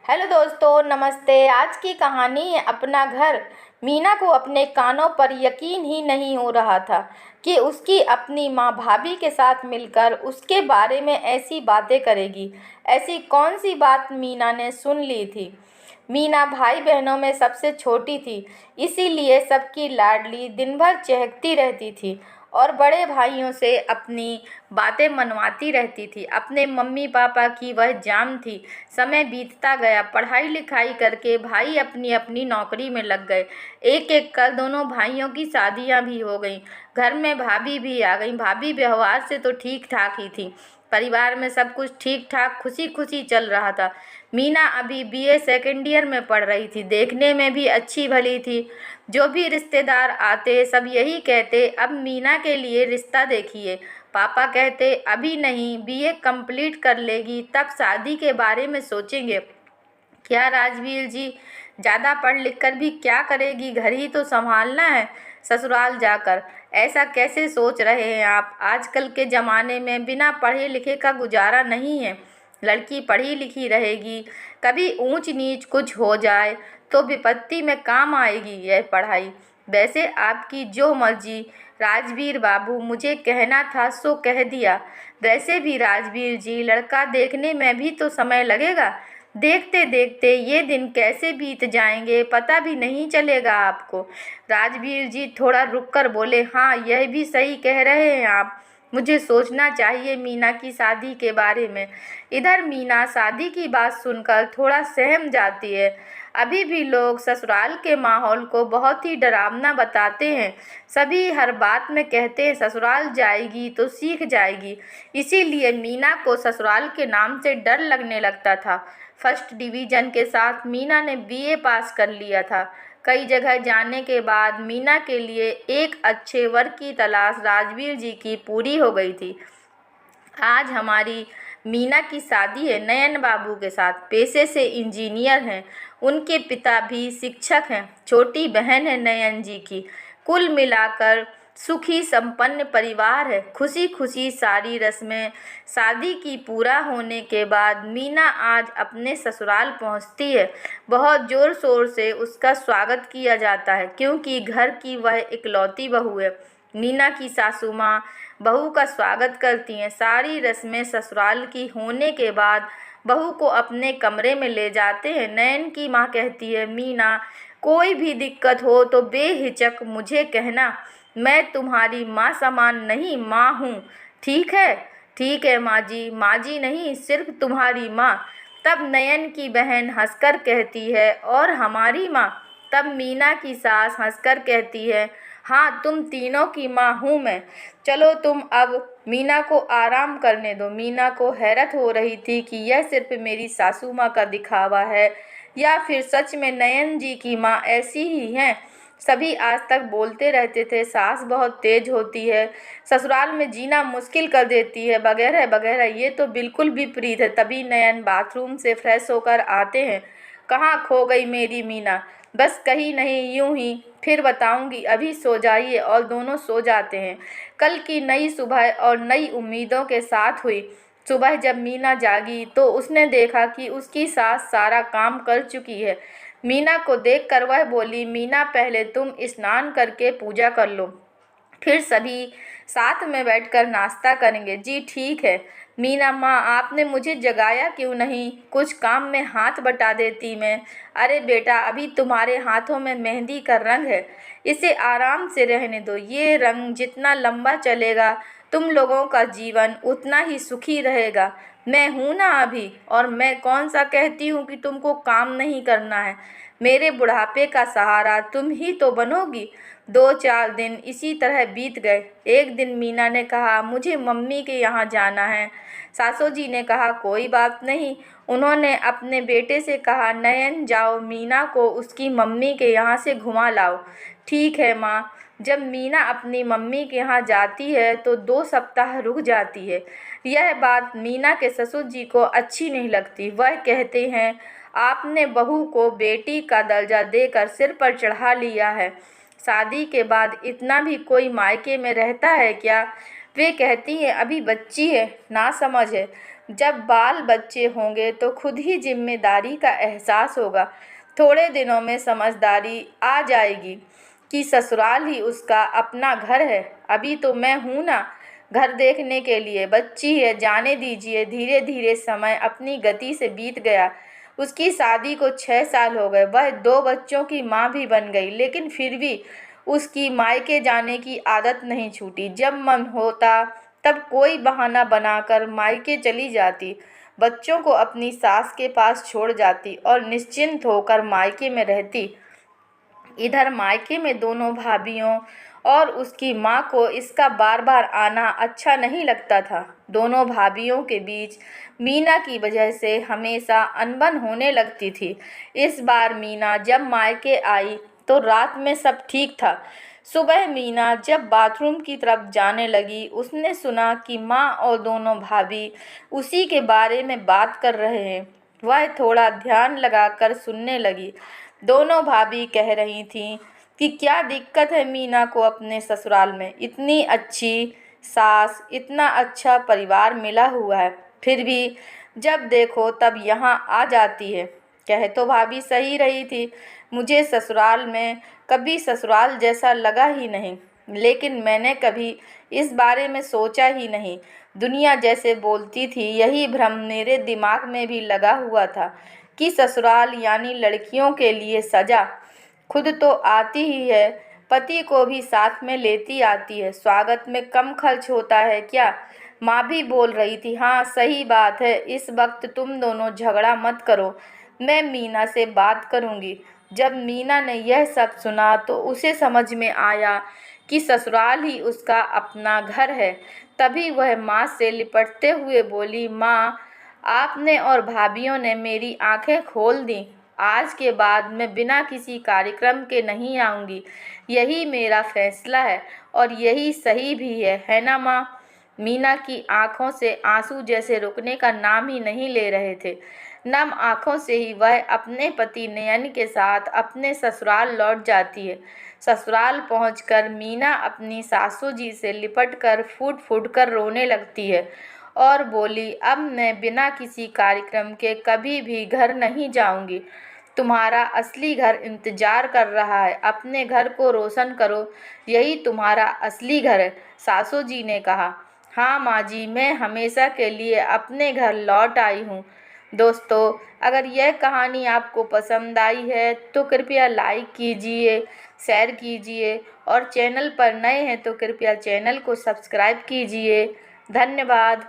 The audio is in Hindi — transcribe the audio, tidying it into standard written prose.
हेलो दोस्तों, नमस्ते। आज की कहानी है अपना घर। मीना को अपने कानों पर यकीन ही नहीं हो रहा था कि उसकी अपनी माँ भाभी के साथ मिलकर उसके बारे में ऐसी बातें करेगी। ऐसी कौन सी बात मीना ने सुन ली थी। मीना भाई बहनों में सबसे छोटी थी, इसीलिए सबकी लाडली, दिन भर चहकती रहती थी और बड़े भाइयों से अपनी बातें मनवाती रहती थी। अपने मम्मी पापा की वह जान थी। समय बीतता गया, पढ़ाई लिखाई करके भाई अपनी अपनी नौकरी में लग गए। एक एक कर दोनों भाइयों की शादियां भी हो गईं। घर में भाभी भी आ गई। भाभी व्यवहार से तो ठीक ठाक ही थी। परिवार में सब कुछ ठीक ठाक खुशी खुशी चल रहा था। मीना अभी बीए सेकेंड ईयर में पढ़ रही थी। देखने में भी अच्छी भली थी। जो भी रिश्तेदार आते सब यही कहते, अब मीना के लिए रिश्ता देखिए। पापा कहते अभी नहीं, बीए कंप्लीट कर लेगी तब शादी के बारे में सोचेंगे। क्या राजवीर जी, ज़्यादा पढ़ लिख कर भी क्या करेगी, घर ही तो संभालना है ससुराल जाकर। ऐसा कैसे सोच रहे हैं आप। आजकल के ज़माने में बिना पढ़े लिखे का गुजारा नहीं है। लड़की पढ़ी लिखी रहेगी, कभी ऊंच नीच कुछ हो जाए तो विपत्ति में काम आएगी यह पढ़ाई। वैसे आपकी जो मर्जी राजवीर बाबू, मुझे कहना था सो कह दिया। वैसे भी राजवीर जी, लड़का देखने में भी तो समय लगेगा। देखते देखते ये दिन कैसे बीत जाएंगे पता भी नहीं चलेगा आपको। राजवीर जी थोड़ा रुककर बोले, हाँ यह भी सही कह रहे हैं आप। मुझे सोचना चाहिए मीना की शादी के बारे में। इधर मीना शादी की बात सुनकर थोड़ा सहम जाती है। अभी भी लोग ससुराल के माहौल को बहुत ही डरावना बताते हैं। सभी हर बात में कहते हैं ससुराल जाएगी तो सीख जाएगी। इसीलिए मीना को ससुराल के नाम से डर लगने लगता था। फर्स्ट डिवीज़न के साथ मीना ने बीए पास कर लिया था। कई जगह जाने के बाद मीना के लिए एक अच्छे वर की तलाश राजवीर जी की पूरी हो गई थी। आज हमारी मीना की शादी है नयन बाबू के साथ। पेशे से इंजीनियर हैं, उनके पिता भी शिक्षक हैं। छोटी बहन है नयन जी की। कुल मिलाकर सुखी संपन्न परिवार है। खुशी खुशी सारी रस्में शादी की पूरा होने के बाद मीना आज अपने ससुराल पहुंचती है। बहुत ज़ोर शोर से उसका स्वागत किया जाता है, क्योंकि घर की वह इकलौती बहू है। मीना की सासू माँ बहू का स्वागत करती हैं। सारी रस्में ससुराल की होने के बाद बहू को अपने कमरे में ले जाते हैं। नयन की माँ कहती है, मीना कोई भी दिक्कत हो तो बेहिचक मुझे कहना। मैं तुम्हारी माँ समान नहीं, माँ हूँ। ठीक है? ठीक है माँ जी। माँ जी नहीं, सिर्फ तुम्हारी माँ। तब नयन की बहन हंसकर कहती है, और हमारी माँ? तब मीना की सास हंसकर कहती है, हाँ तुम तीनों की माँ हूँ मैं। चलो तुम अब मीना को आराम करने दो। मीना को हैरत हो रही थी कि यह सिर्फ मेरी सासू माँ का दिखावा है या फिर सच में नयन जी की माँ ऐसी ही हैं। सभी आज तक बोलते रहते थे सास बहुत तेज होती है, ससुराल में जीना मुश्किल कर देती है, वगैरह वगैरह। ये तो बिल्कुल विपरीत है। तभी नयन बाथरूम से फ्रेश होकर आते हैं। कहाँ खो गई मेरी मीना? बस कहीं नहीं, यूं ही। फिर बताऊंगी, अभी सो जाइए। और दोनों सो जाते हैं। कल की नई सुबह और नई उम्मीदों के साथ हुई। सुबह जब मीना जागी तो उसने देखा कि उसकी सास सारा काम कर चुकी है। मीना को देखकर वह बोली, मीना पहले तुम स्नान करके पूजा कर लो, फिर सभी साथ में बैठकर नाश्ता करेंगे। जी ठीक है। मीना माँ, आपने मुझे जगाया क्यों नहीं? कुछ काम में हाथ बटा देती मैं। अरे बेटा, अभी तुम्हारे हाथों में मेहंदी का रंग है, इसे आराम से रहने दो। ये रंग जितना लंबा चलेगा तुम लोगों का जीवन उतना ही सुखी रहेगा। मैं हूँ ना अभी, और मैं कौन सा कहती हूँ कि तुमको काम नहीं करना है। मेरे बुढ़ापे का सहारा तुम ही तो बनोगी। 2-4 दिन इसी तरह बीत गए। एक दिन मीना ने कहा, मुझे मम्मी के यहाँ जाना है। सासू जी ने कहा, कोई बात नहीं। उन्होंने अपने बेटे से कहा, नयन जाओ मीना को उसकी मम्मी के यहाँ से घुमा लाओ। ठीक है माँ। जब मीना अपनी मम्मी के यहाँ जाती है तो 2 सप्ताह रुक जाती है। यह बात मीना के ससुर जी को अच्छी नहीं लगती। वह कहते हैं, आपने बहू को बेटी का दर्जा देकर सिर पर चढ़ा लिया है। शादी के बाद इतना भी कोई मायके में रहता है क्या? वे कहती हैं, अभी बच्ची है, ना समझ है। जब बाल बच्चे होंगे तो खुद ही जिम्मेदारी का एहसास होगा। थोड़े दिनों में समझदारी आ जाएगी कि ससुराल ही उसका अपना घर है। अभी तो मैं हूँ ना घर देखने के लिए, बच्ची है, जाने दीजिए। धीरे धीरे समय अपनी गति से बीत गया। उसकी शादी को 6 साल हो गए। वह 2 बच्चों की माँ भी बन गई, लेकिन फिर भी उसकी मायके जाने की आदत नहीं छूटी। जब मन होता तब कोई बहाना बनाकर मायके चली जाती, बच्चों को अपनी सास के पास छोड़ जाती और निश्चिंत होकर मायके में रहती। इधर मायके में दोनों भाभियों और उसकी माँ को इसका बार बार आना अच्छा नहीं लगता था। दोनों भाभियों के बीच मीना की वजह से हमेशा अनबन होने लगती थी। इस बार मीना जब मायके आई तो रात में सब ठीक था। सुबह मीना जब बाथरूम की तरफ जाने लगी, उसने सुना कि माँ और दोनों भाभी उसी के बारे में बात कर रहे हैं। वह थोड़ा ध्यान लगाकर सुनने लगी। दोनों भाभी कह रही थीं कि क्या दिक्कत है मीना को अपने ससुराल में। इतनी अच्छी सास, इतना अच्छा परिवार मिला हुआ है, फिर भी जब देखो तब यहाँ आ जाती है। कह तो भाभी सही रही थी, मुझे ससुराल में कभी ससुराल जैसा लगा ही नहीं, लेकिन मैंने कभी इस बारे में सोचा ही नहीं। दुनिया जैसे बोलती थी, यही भ्रम मेरे दिमाग में भी लगा हुआ था कि ससुराल यानी लड़कियों के लिए सजा। खुद तो आती ही है, पति को भी साथ में लेती आती है। स्वागत में कम खर्च होता है क्या? माँ भी बोल रही थी। हाँ सही बात है, इस वक्त तुम दोनों झगड़ा मत करो, मैं मीना से बात करूँगी। जब मीना ने यह सब सुना तो उसे समझ में आया कि ससुराल ही उसका अपना घर है। तभी वह माँ से लिपटते हुए बोली, माँ, आपने और भाभियों ने मेरी आंखें खोल दी। आज के बाद मैं बिना किसी कार्यक्रम के नहीं आऊँगी। यही मेरा फैसला है और यही सही भी है ना माँ? मीना की आंखों से आंसू जैसे रुकने का नाम ही नहीं ले रहे थे। नम आंखों से ही वह अपने पति नयन के साथ अपने ससुराल लौट जाती है। ससुराल पहुंचकर मीना अपनी सासू जी से लिपटकर फूट फूट कर रोने लगती है और बोली, अब मैं बिना किसी कार्यक्रम के कभी भी घर नहीं जाऊंगी। तुम्हारा असली घर इंतजार कर रहा है। अपने घर को रोशन करो, यही तुम्हारा असली घर है। सासू जी ने कहा। हाँ माँ जी, मैं हमेशा के लिए अपने घर लौट आई हूँ। दोस्तों, अगर यह कहानी आपको पसंद आई है तो कृपया लाइक कीजिए, शेयर कीजिए और चैनल पर नए हैं तो कृपया चैनल को सब्सक्राइब कीजिए। धन्यवाद।